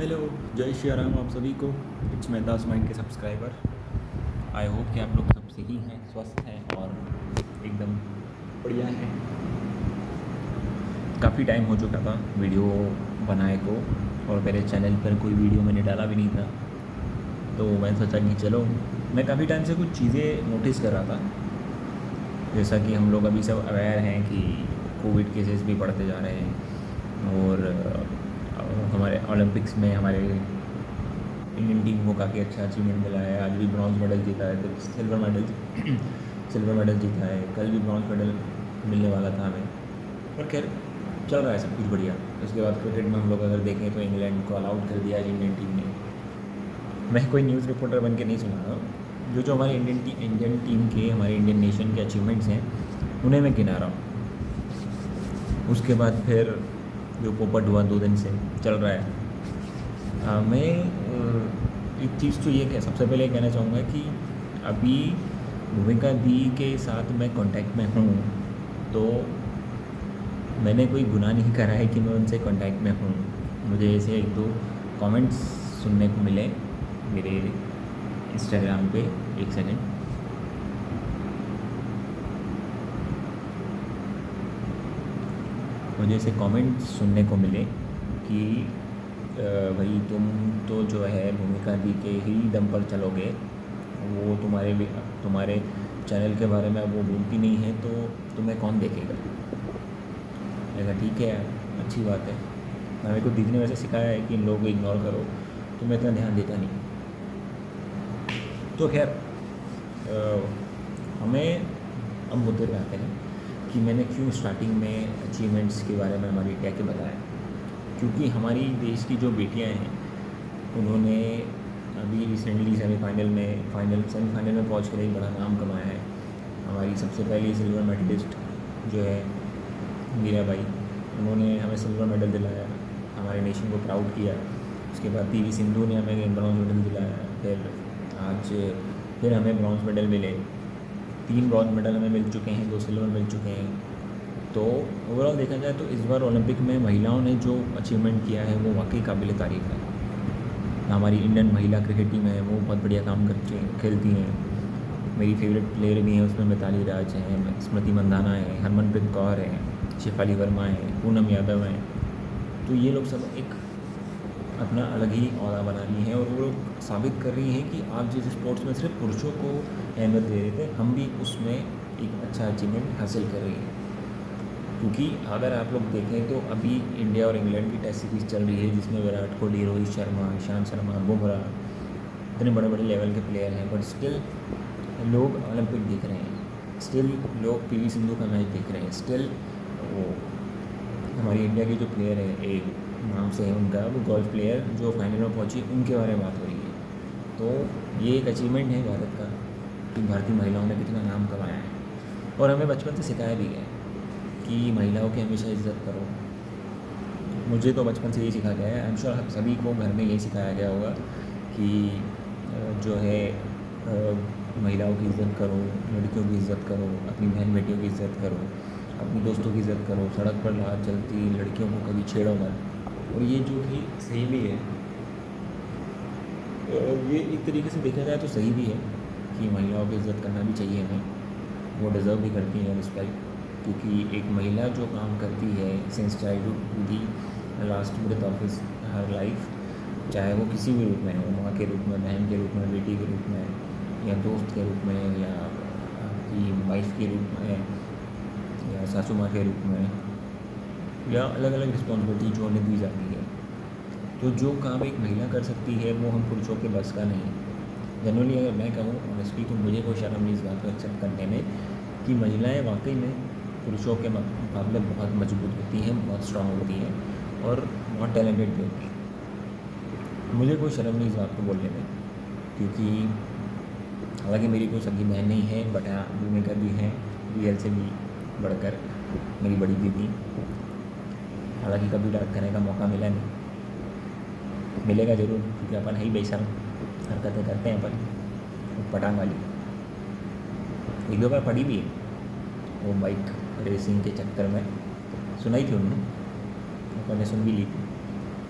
Hello, जय श्री राम आप सभी को। इट्स मेहताज माइंड के सब्सक्राइबर। आई होप कि आप लोग सब सही हैं, स्वस्थ हैं और एकदम बढ़िया हैं। काफ़ी टाइम हो चुका था वीडियो बनाए को, और मेरे चैनल पर कोई वीडियो मैंने डाला भी नहीं था। तो मैंने सोचा कि चलो, मैं काफ़ी टाइम से कुछ चीज़ें नोटिस कर रहा था। जैसा कि हम लोग अभी सब अवेयर हैं कि कोविड केसेस भी बढ़ते जा रहे हैं, और हमारे ओलंपिक्स में हमारे इंडियन टीम को काफ़ी अच्छा अचीवमेंट मिला है। आज भी ब्रॉन्ज मेडल जीता है, तो सिल्वर मेडल जीता है। कल भी ब्रॉन्ज मेडल मिलने वाला था हमें। पर खैर चल रहा है सब कुछ बढ़िया। उसके बाद क्रिकेट में हम लोग अगर देखें तो इंग्लैंड को ऑल आउट कर दिया इंडियन टीम ने। मैं कोई न्यूज़ रिपोर्टर बन के नहीं सुना रहा हूँ, जो हमारे इंडियन टीम के, हमारे इंडियन नेशन के अचीवमेंट्स हैं उन्हें मैं गिना रहा हूँ। उसके बाद फिर जो पोपट हुआ 2 दिन से चल रहा है। मैं एक चीज़ तो ये सबसे पहले कहना चाहूँगा कि अभी भूमिका दी के साथ मैं कांटेक्ट में हूँ, तो मैंने कोई गुनाह नहीं करा है कि मैं उनसे कांटेक्ट में हूँ। मुझे ऐसे 1-2 कमेंट्स सुनने को मिले मेरे इंस्टाग्राम पे। एक सेकंड, मुझे ऐसे कमेंट्स सुनने को मिले कि भाई तुम तो जो है भूमिका दी के ही दम पर चलोगे, वो तुम्हारे चैनल के बारे में अब वो बोलती नहीं है तो तुम्हें कौन देखेगा। ऐसा ठीक है यार, अच्छी बात है। मेरे को दीदी ने वैसे सिखाया है कि इन लोगों को इग्नोर करो, तो मैं इतना ध्यान देता नहीं। तो खैर हमें अब मुद्दे पे आते हैं कि मैंने क्यों स्टार्टिंग में अचीवमेंट्स के बारे में हमारी क्या के बताया। क्योंकि हमारी देश की जो बेटियां हैं उन्होंने अभी रिसेंटली सेमीफाइनल में पहुँच कर एक बड़ा नाम कमाया है। हमारी सबसे पहली सिल्वर मेडलिस्ट जो है मीराबाई, उन्होंने हमें सिल्वर मेडल दिलाया, हमारे नेशन को प्राउड किया। उसके बाद पीवी सिंधु ने हमें ब्रॉन्ज मेडल दिलाया। फिर हमें ब्रॉन्ज मेडल मिले, 3 ब्रॉन्ज मेडल हमें मिल चुके हैं, 2 सिल्वर मिल चुके हैं। तो ओवरऑल देखा जाए तो इस बार ओलंपिक में महिलाओं ने जो अचीवमेंट किया है वो वाकई काबिल तारीफ़ है। हमारी इंडियन महिला क्रिकेट टीम है, वो बहुत बढ़िया काम खेलती हैं। मेरी फेवरेट प्लेयर भी हैं उसमें, मिताली राज हैं, स्मृति मंदाना है, हरमनप्रीत कौर है, शेफाली वर्मा है, पूनम यादव हैं। तो ये लोग सब एक अपना अलग ही औहदा बना रही हैं, और वो लोग साबित कर रही हैं कि आप जिस स्पोर्ट्स में सिर्फ पुरुषों को अहमियत दे रहे थे, हम भी उसमें एक अच्छा अचीवमेंट हासिल कर रही हैं। क्योंकि अगर आप लोग देखें तो अभी इंडिया और इंग्लैंड की टेस्ट सीरीज़ चल रही है, जिसमें विराट कोहली, रोहित शर्मा, ईशांत शर्मा, बुमराह, इतने बड़े बड़े लेवल के प्लेयर हैं। बट स्टिल लोग ओलंपिक देख रहे हैं, स्टिल लोग पीवी सिंधु का मैच देख रहे हैं, स्टिल वो हमारी इंडिया के जो प्लेयर है, एक नाम से है उनका, वो गोल्फ प्लेयर जो फाइनल में पहुंची, उनके बारे में बात हो रही है। तो ये एक अचीवमेंट है भारत का कि भारतीय महिलाओं ने कितना नाम कमाया है। और हमें बचपन से सिखाया भी है कि महिलाओं की हमेशा इज़्ज़त करो। मुझे तो बचपन से ये सिखाया गया है, आई एम श्योर आप सभी को घर में यही सिखाया गया होगा कि जो है महिलाओं की इज़्ज़त करो, लड़कियों की इज़्ज़त करो, अपनी बहन बेटियों की इज़्ज़त करो, अपनी दोस्तों की इज़्ज़त करो, सड़क पर बाहर चलती लड़कियों को कभी छेड़ो मत। और ये जो कि सही भी है, ये एक तरीके से देखा जाए तो सही भी है कि महिलाओं की इज़्ज़त करना भी चाहिए हमें, वो डिज़र्व भी करती हैं रिस्पेक्ट। क्योंकि एक महिला जो काम करती है since childhood to the last breath of his her life, चाहे वो किसी भी रूप में हो, माँ के रूप में, बहन के रूप में, बेटी के रूप में, या दोस्त के रूप में, या आपकी वाइफ के रूप में, या सासू माँ के रूप में, या अलग अलग रिस्पॉन्सिबिलिटी जो उन्हें दी जाती है। तो जो काम एक महिला कर सकती है वो हम पुरुषों के बस का नहीं है। जनरली अगर मैं कहूँ ऑनेस्टली, तो मुझे कोई शर्म नहीं इस बात को एक्सेप्ट करने में कि महिलाएं वाकई में पुरुषों के मुकाबले बहुत मजबूत होती हैं, बहुत स्ट्रांग होती हैं, और बहुत टैलेंटेड भी होती हैं। मुझे कोई शर्म नहीं इस बात को बोलने में, क्योंकि हालांकि मेरी कोई सगी बहन नहीं है, बट हाँ भूमिका दी है रियल से भी बढ़कर, मेरी बड़ी दीदी। हालांकि कभी डांट करने का मौका मिला नहीं, मिलेगा ज़रूर, क्योंकि अपन है ही बेशर्म, हरकतें करते हैं अपन पटांग वाली। 1-2 बार पड़ी भी है वो बाइक रेसिंग के चक्कर में, सुनाई थी उन्होंने, अपन ने सुन भी ली थी।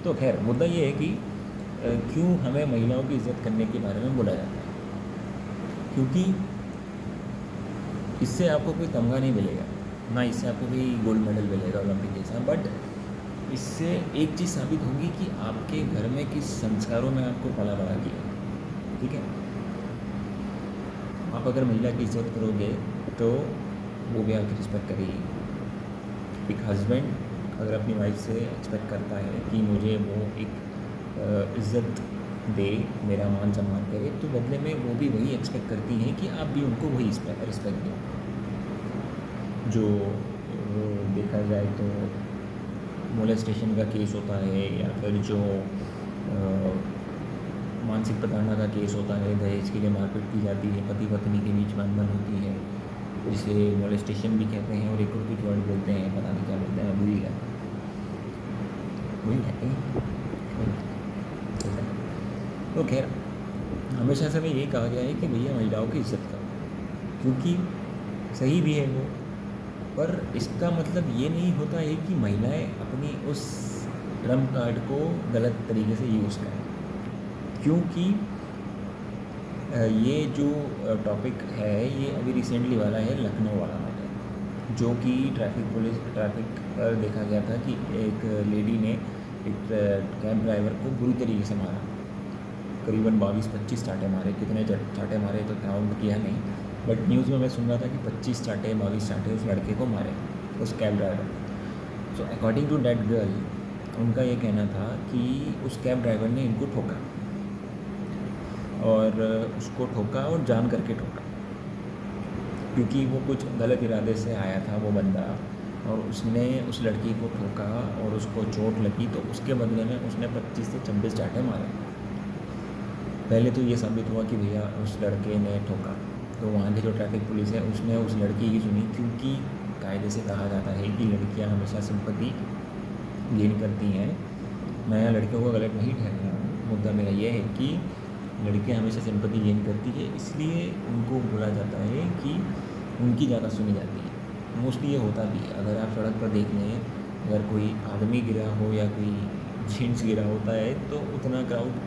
तो खैर मुद्दा ये है कि क्यों हमें महिलाओं की इज़्ज़त करने के बारे में बोला जाता है? क्योंकि इससे आपको कोई तमगा नहीं मिलेगा, ना इससे आपको कोई गोल्ड मेडल मिलेगा ओलंपिक जैसा, बट इससे एक चीज़ साबित होगी कि आपके घर में किस संस्कारों में आपको पला बड़ा किया। ठीक है, आप अगर महिला की इज्जत करोगे तो वो भी आपकी रिस्पेक्ट करेगी। एक हस्बैंड अगर अपनी वाइफ से एक्सपेक्ट करता है कि मुझे वो एक इज़्ज़त दे, मेरा मान सम्मान करे, तो बदले में वो भी वही एक्सपेक्ट करती हैं कि आप भी उनको वही रिस्पेक्ट दो। जो देखा जाए तो मोलेस्टेशन का केस होता है, या फिर जो मानसिक प्रताड़ना का केस होता है, दहेज के लिए मारपीट की जाती है, पति पत्नी के बीच बंधन होती है, जिसे मोलेस्टेशन भी कहते हैं, और एक और कुछ वर्ड बोलते हैं, पता नहीं क्या बोलते हैं, भूल गया, वही कहते हैं। तो खैर हमेशा से हमें ये कहा गया है कि भैया महिलाओं की इज्जत करो, क्योंकि सही भी है वो, पर इसका मतलब ये नहीं होता है कि महिलाएं अपनी उस ट्रम्प कार्ड को गलत तरीके से यूज़ करें। क्योंकि ये जो टॉपिक है ये अभी रिसेंटली वाला है, लखनऊ वाला मैटर, जो कि ट्रैफिक पर देखा गया था कि एक लेडी ने एक कैब ड्राइवर को बुरी तरीके से मारा, करीबन 22-25 चांटे मारे। कितने चांटे मारे तो काउंट किया नहीं, बट न्यूज़ में मैं सुन रहा था कि 25 चांटे 22 चांटे उस लड़के को मारे, उस cab driver. So according to that girl, उनका ये कहना था कि उस कैब ड्राइवर ने इनको ठोका, और उसको ठोका और जान करके ठोका, क्योंकि वो कुछ गलत इरादे से आया था वो बंदा, और उसने उस लड़की को ठोका और उसको चोट लगी, तो उसके बदले में उसने 25 से 26 चांटे मारे। पहले तो ये साबित हुआ कि भैया उस लड़के ने ठोका, तो वहाँ की जो ट्रैफिक पुलिस है उसने उस लड़की की सुनी, क्योंकि कायदे से कहा जाता है कि लड़कियाँ हमेशा सिंपैथी गेन करती हैं। मैं यहाँ लड़कियों को गलत नहीं ठहरा रहा हूँ, मुद्दा मेरा ये है कि लड़कियाँ हमेशा सिंपैथी गेन करती है, इसलिए उनको बोला जाता है कि उनकी ज़्यादा सुनी जाती है। मोस्टली ये होता भी है, अगर आप सड़क पर देख लें, अगर कोई आदमी गिरा हो या कोई जेंट्स गिरा होता है तो उतना क्राउड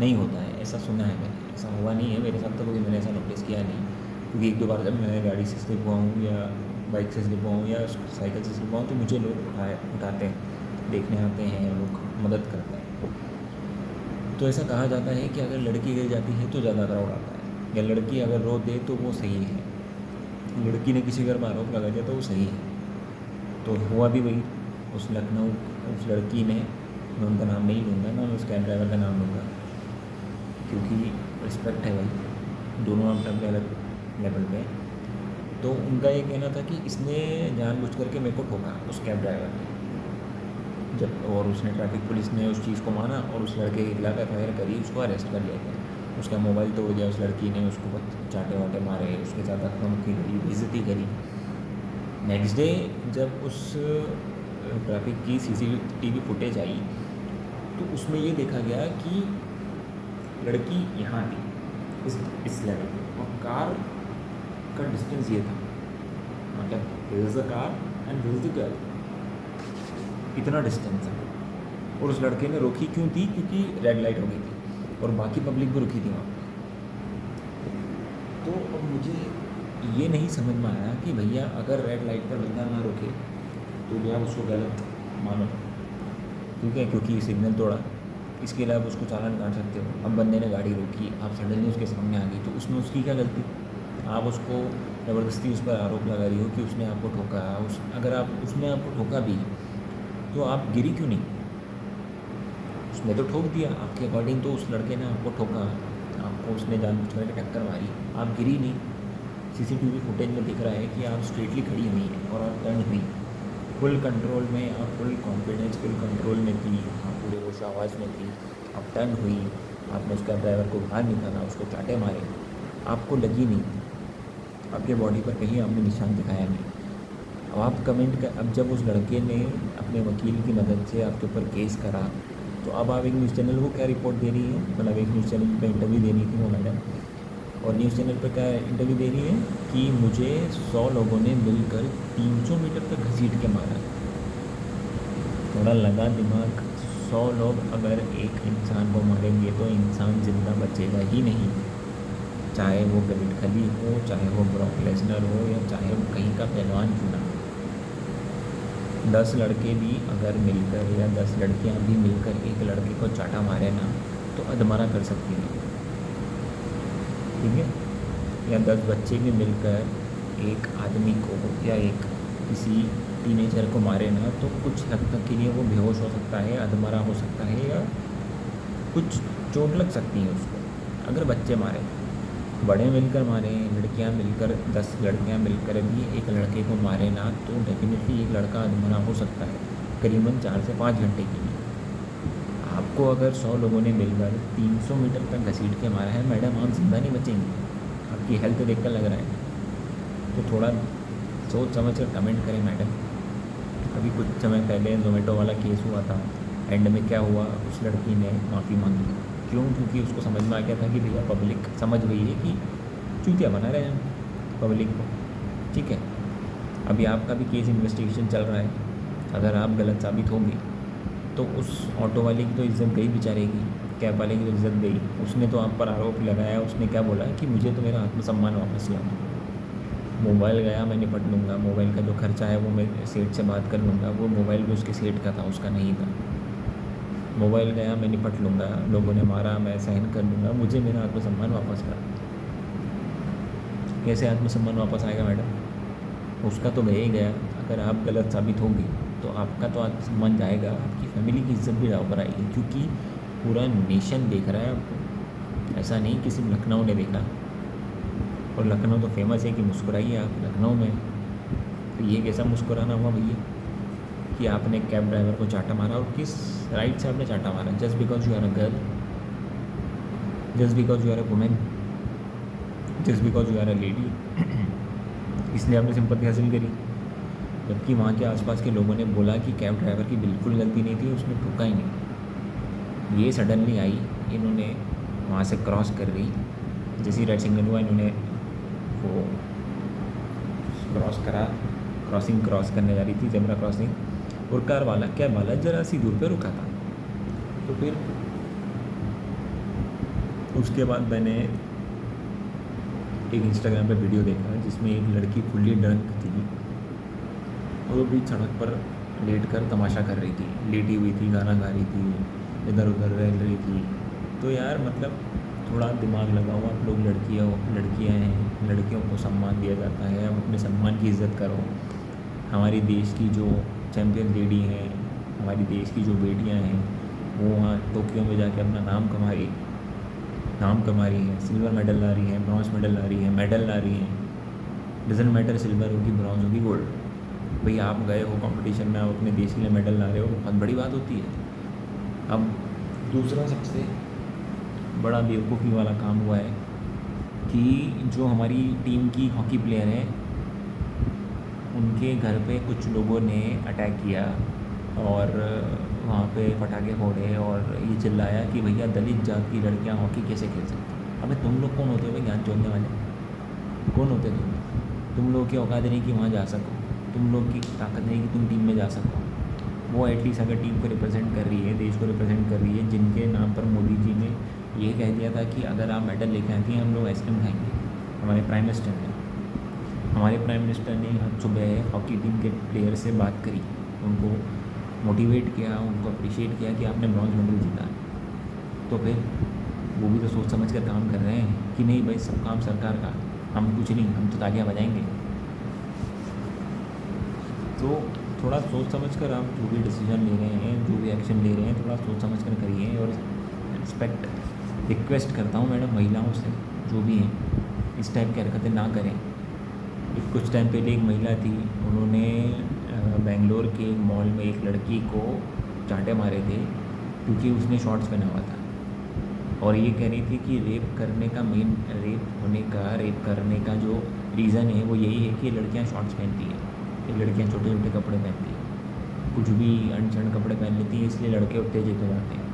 नहीं होता है, ऐसा सुना है मैंने। ऐसा हुआ नहीं है मेरे साथ तो, कभी मैंने ऐसा नोटिस किया नहीं, क्योंकि एक दो बार जब मैं गाड़ी से स्लिप हुआ हूँ या बाइक से स्लिप हुआ हूँ या साइकिल से स्लिप हुआ हूँ, तो मुझे लोग उठाते हैं, देखने आते हैं, लोग मदद करते हैं। तो ऐसा कहा जाता है कि अगर लड़की गिर जाती है तो ज़्यादा क्राउड आता है, या लड़की अगर रो दे तो वो सही है, लड़की ने किसी घर पर आरोप लगा दिया तो वो सही है। तो हुआ भी वही, उस लखनऊ उस लड़की ने, मैं उनका नाम नहीं लूँगा ना, मैं उस कैब ड्राइवर का नाम लूँगा, क्योंकि रिस्पेक्ट है भाई, दोनों आप अलग लेवल पे। तो उनका ये कहना था कि इसने जानबूझ करके मेरे को ठोका, उस कैब ड्राइवर ने, जब, और उसने ट्रैफिक पुलिस ने उस चीज़ को माना और उस लड़के के खिलाफ FIR करी, उसको अरेस्ट कर लिया गया। उसका मोबाइल तोड़ दिया उस लड़की ने, उसको चाटे वाटे मारे, उसके साथ धक्का-मुक्की करी, बेइज्जती करी। नेक्स्ट डे जब उस ट्रैफिक की CCTV फुटेज आई तो उसमें ये देखा गया कि लड़की यहाँ थी, इस लेवल पे, और कार का डिस्टेंस ये था, मतलब this is a car and this is the girl, इतना डिस्टेंस है। और उस लड़के ने रोकी क्यों थी? क्योंकि रेड लाइट हो गई थी और बाकी पब्लिक भी रुकी थी वहाँ पे। तो अब मुझे ये नहीं समझ में आया कि भैया अगर रेड लाइट पर बंदा ना रोके तो भी आप उसको गलत मानो, ठीक है, क्योंकि सिग्नल तोड़ा, इसके अलावा उसको चालान काट सकते हो। अब बंदे ने गाड़ी रोकी, आप सडनली उसके सामने आ गई, तो उसमें उसकी क्या गलती? आप उसको ज़बरदस्ती उस पर आरोप लगा रही हो कि उसने आपको ठोका। अगर उसने आपको ठोका भी तो आप गिरी क्यों नहीं? उसने तो ठोक दिया आपके अकॉर्डिंग, तो उस लड़के ने आपको ठोका, आपको उसने जानबूझ करके टक्कर मारी, आप गिरी नहीं। CCTV फुटेज में दिख रहा है कि आप स्ट्रेटली खड़ी हुई हैं और आप टर्न हुई, फुल कंट्रोल में, आप फुल कॉन्फिडेंस, फुल कंट्रोल में थी, आप पूरे होश आवाज़ में थी, आप टर्न हुई, आपने उसका ड्राइवर को बाहर निकाला, उसको चाटे मारे, आपको लगी नहीं, आपके बॉडी पर कहीं आपने निशान दिखाया नहीं। अब आप कमेंट कर, अब जब उस लड़के ने अपने वकील की मदद से आपके ऊपर केस करा, तो अब आप एक न्यूज़ चैनल को क्या रिपोर्ट दे रही है? मतलब एक न्यूज़ चैनल पर इंटरव्यू दे रही थी वो मैडम, और न्यूज़ चैनल पर क्या इंटरव्यू दे रही है कि मुझे 100 लोगों ने मिलकर 300 मीटर तक घसीट के मारा। थोड़ा लगा दिमाग, 100 लोग अगर एक इंसान को मारेंगे तो इंसान ज़िंदा बचेगा ही नहीं, चाहे वो विराट कोहली हो, चाहे वो ब्रॉक लेसनर हो, या चाहे वो कहीं का पहलवान क्यों ना हो। 10 लड़के भी अगर मिलकर या 10 लड़कियां भी मिलकर एक लड़के को चाटा मारे ना तो अधमरा कर सकती हैं, ठीक है। या 10 बच्चे भी मिलकर एक आदमी को या एक किसी टीनेजर को मारे ना तो कुछ हद तक के लिए वो बेहोश हो सकता है, अधमरा हो सकता है, या कुछ चोट लग सकती है उसको। अगर बच्चे मारे, बड़े मिलकर मारे, लड़कियां मिलकर 10 लड़कियां मिलकर भी एक लड़के को मारे ना तो डेफिनेटली एक लड़का अधमरा हो सकता है करीबन 4 से 5 घंटे के लिए। आपको अगर 100 लोगों ने मिलकर 300 मीटर तक घसीट के मारा है मैडम, आप जिंदा नहीं बचेंगे। आपकी हेल्थ देखकर लग रहा है तो थोड़ा सोच समझ कर कमेंट करें मैडम। अभी कुछ समय पहले जोमेटो वाला केस हुआ था, एंड में क्या हुआ, उस लड़की ने माफ़ी मांगी। क्यों? क्योंकि उसको समझ में आ गया था कि भैया पब्लिक समझ गई है कि चूतिया बना रहे हैं पब्लिक को, ठीक है। अभी आपका भी केस इन्वेस्टिगेशन चल रहा है। अगर आप गलत साबित होंगे तो उस ऑटो वाले की तो इज्जत गई बेचारे की, कैब वाले की तो इज्जत गई। उसने तो आप पर आरोप लगाया, उसने क्या बोला कि मुझे तो मेरा आत्मसम्मान वापस लाना। मोबाइल गया मैं निपट लूँगा, मोबाइल का जो खर्चा है वो मैं सेठ से बात कर लूँगा, वो मोबाइल भी उसके सेठ का था, उसका नहीं था। मोबाइल गया मैं निपट लूँगा, लोगों ने मारा मैं सहन कर लूँगा, मुझे मेरा आत्मसम्मान वापस ला। कैसे आत्मसम्मान वापस आएगा मैडम? उसका तो गया ही गया। अगर आप गलत साबित होंगे तो आपका तो आत्मसम्मान जाएगा, आपकी फैमिली की इज्जत भी दांव पर आएगी, क्योंकि पूरा नेशन देख रहा है आपको। ऐसा नहीं कि सिर्फ लखनऊ ने देखा, और लखनऊ तो फेमस है कि मुस्कुराइए आप लखनऊ में। तो ये कैसा मुस्कुराना हुआ भैया कि आपने कैब ड्राइवर को चाटा मारा, और किस राइट से आपने चाटा मारा? Just because you are a girl, just because you are a woman, just because you are a lady, इसलिए आपने सिंपत्ति हासिल करी। जबकि वहाँ के आसपास के लोगों ने बोला कि कैब ड्राइवर की बिल्कुल गलती नहीं थी, उसने ठोका ही नहीं। ये सडनली आई, इन्होंने वहाँ से क्रॉस कर दी, जैसे रेड सिग्नल हुआ इन्होंने वो क्रॉस करा, क्रॉस करने जा रही थी, जेब्रा क्रॉसिंग, और कार वाला क्या वाला जरा सी दूर पे रुका था। तो फिर उसके बाद मैंने एक इंस्टाग्राम पे वीडियो देखा जिसमें एक लड़की फुल्ली ड्रंक थी, वो भी सड़क पर लेट कर तमाशा कर रही थी, लेटी हुई थी, गाना गा रही थी, इधर उधर रह रही थी। तो यार मतलब थोड़ा दिमाग लगाओ आप लोग, लड़कियाँ हैं, लड़कियों को सम्मान दिया जाता है, आप अपने सम्मान की इज़्ज़त करो। हमारी देश की जो चैम्पियन लेडी हैं, हमारी देश की जो बेटियां हैं, वो वहाँ टोक्यो में जाके अपना नाम कमा रही हैं, सिल्वर मेडल ला रही हैं, ब्रॉन्ज मेडल ला रही हैं। डजेंट मैटर सिल्वर होगी, ब्रॉन्ज होगी, गोल्ड। भाई आप गए हो कंपटीशन में, आप अपने देश के लिए मेडल ला रहे हो, बहुत बड़ी बात होती है। अब दूसरा सबसे बड़ा बेवकूफ़ी वाला काम हुआ है कि जो हमारी टीम की हॉकी प्लेयर है, उनके घर पे कुछ लोगों ने अटैक किया और वहाँ पे पटाखे फोड़े और ये चिल्लाया कि भैया दलित जात की लड़कियाँ हॉकी कैसे खेल सकती। अबे तुम लोग कौन होते हो भाई ज्ञान चोरने वाले? कौन होते तुम लोगों की औकात नहीं कि वहाँ जा सको, तुम लोग की ताकत नहीं कि तुम टीम में जा सको। वो एटलीस्ट अगर टीम को रिप्रेजेंट कर रही है, देश को रिप्रेजेंट कर रही है, जिनके नाम पर मोदी जी ने ये कह दिया था कि अगर आप मेडल लेके आती हैं हम लोग आइसक्रीम खाएंगे, हमारे प्राइम मिनिस्टर ने आज सुबह हॉकी टीम के प्लेयर से बात करी, उनको मोटिवेट किया, उनको अप्रिशिएट किया कि आपने ब्रॉन्ज मेडल जीता। तो फिर वो भी तो सोच समझ कर काम कर रहे हैं कि नहीं भाई सब काम सरकार का, हम कुछ नहीं, हम तो तालियां बजाएंगे। तो थोड़ा सोच समझ कर आप जो भी डिसीजन ले रहे हैं, जो भी एक्शन ले रहे हैं, थोड़ा सोच समझ कर करिए। और रिक्वेस्ट करता हूँ मैडम महिलाओं से, जो भी हैं इस टाइप की हरकतें ना करें। कुछ टाइम पहले एक महिला थी, उन्होंने बेंगलोर के एक मॉल में एक लड़की को चांटे मारे थे क्योंकि उसने शॉर्ट्स पहना हुआ था, और ये कह रही थी कि रेप करने का जो रीज़न है वो यही है कि लड़कियां शॉर्ट्स पहनती हैं, ये लड़कियां छोटे छोटे कपड़े पहनती हैं, कुछ भी अनछड़ कपड़े पहन लेती हैं, इसलिए लड़के उत्तेजित हो जाते हैं।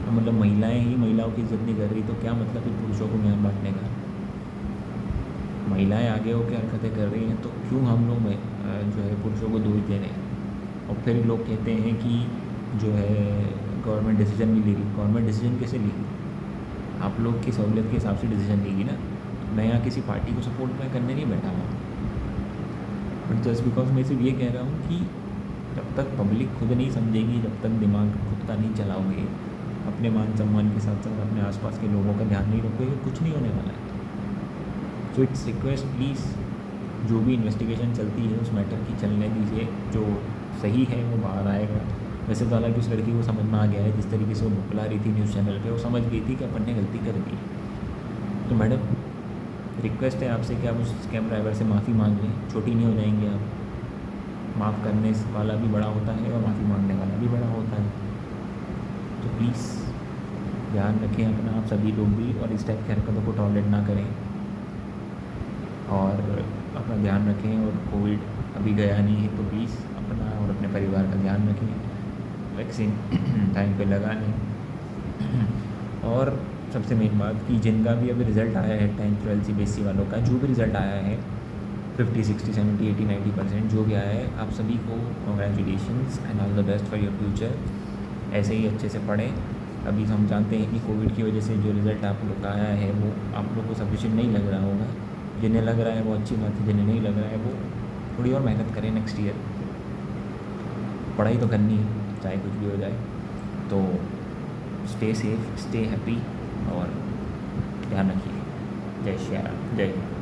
तो मतलब महिलाएं ही महिलाओं की इज्जत नहीं कर रही, तो क्या मतलब फिर पुरुषों को न्याय बांटने का? महिलाएं आगे होकर हरकतें कर रही हैं तो क्यों हम लोग जो है पुरुषों को दोष दे रहे हैं? और फिर लोग कहते हैं कि जो है गवर्नमेंट डिसीजन नहीं ले रही। गवर्नमेंट डिसीजन कैसे लेगी? आप लोग की सहूलियत के हिसाब से डिसीजन लेगी ना। मैं यहाँ किसी पार्टी को सपोर्ट मैं करने नहीं बैठा हूँ, बट जस्ट बिकॉज मैं सिर्फ ये कह रहा हूँ कि जब तक पब्लिक खुद नहीं समझेगी, जब तक दिमाग खुद का नहीं चलाओगे, अपने मान सम्मान के साथ साथ अपने आसपास के लोगों का ध्यान नहीं रखोगे, कुछ नहीं होने वाला है। सो इट्स रिक्वेस्ट प्लीज़, जो भी इन्वेस्टिगेशन चलती है उस मैटर की चलने दीजिए, जो सही है वो बाहर आएगा। वैसे तो हालांकि उस लड़की को समझ में आ गया है, जिस तरीके से वो बुला रही थी न्यूज़ चैनल पे, वो समझ गई थी कि अपन ने गलती कर दी। तो मैडम रिक्वेस्ट है आपसे कि आप उस कैब ड्राइवर से माफ़ी मांग लें, छोटी नहीं हो जाएंगे आप। माफ़ करने वाला भी बड़ा होता है और माफ़ी मांगने वाला भी बड़ा होता है। तो प्लीज़ ध्यान रखें अपना, आप सभी लोग भी, और इस टाइप की हरकतों को टॉलरेट ना करें और अपना ध्यान रखें। और कोविड अभी गया नहीं है तो प्लीज़ अपना और अपने परिवार का ध्यान रखें, वैक्सीन टाइम पे लगा लें। और सबसे मेन बात कि जिनका भी अभी रिज़ल्ट आया है 10th 12th CBSE वालों का, जो भी रिज़ल्ट आया है 50 60 70 80 90% जो भी आया है, आप सभी को congratulations and all the best for your future. ऐसे ही अच्छे से पढ़ें। अभी हम जानते हैं कि कोविड की वजह से जो रिज़ल्ट आप लोग का आया है वो आप लोग को सफिशिएंट नहीं लग रहा होगा। जिन्हें लग रहा है वो अच्छी बात है, जिन्हें नहीं लग रहा है वो थोड़ी और मेहनत करें नेक्स्ट ईयर। पढ़ाई तो करनी है चाहे कुछ भी हो जाए। तो स्टे सेफ, स्टे हैप्पी और ध्यान रखिए। जय श्री राम, जय हिंद।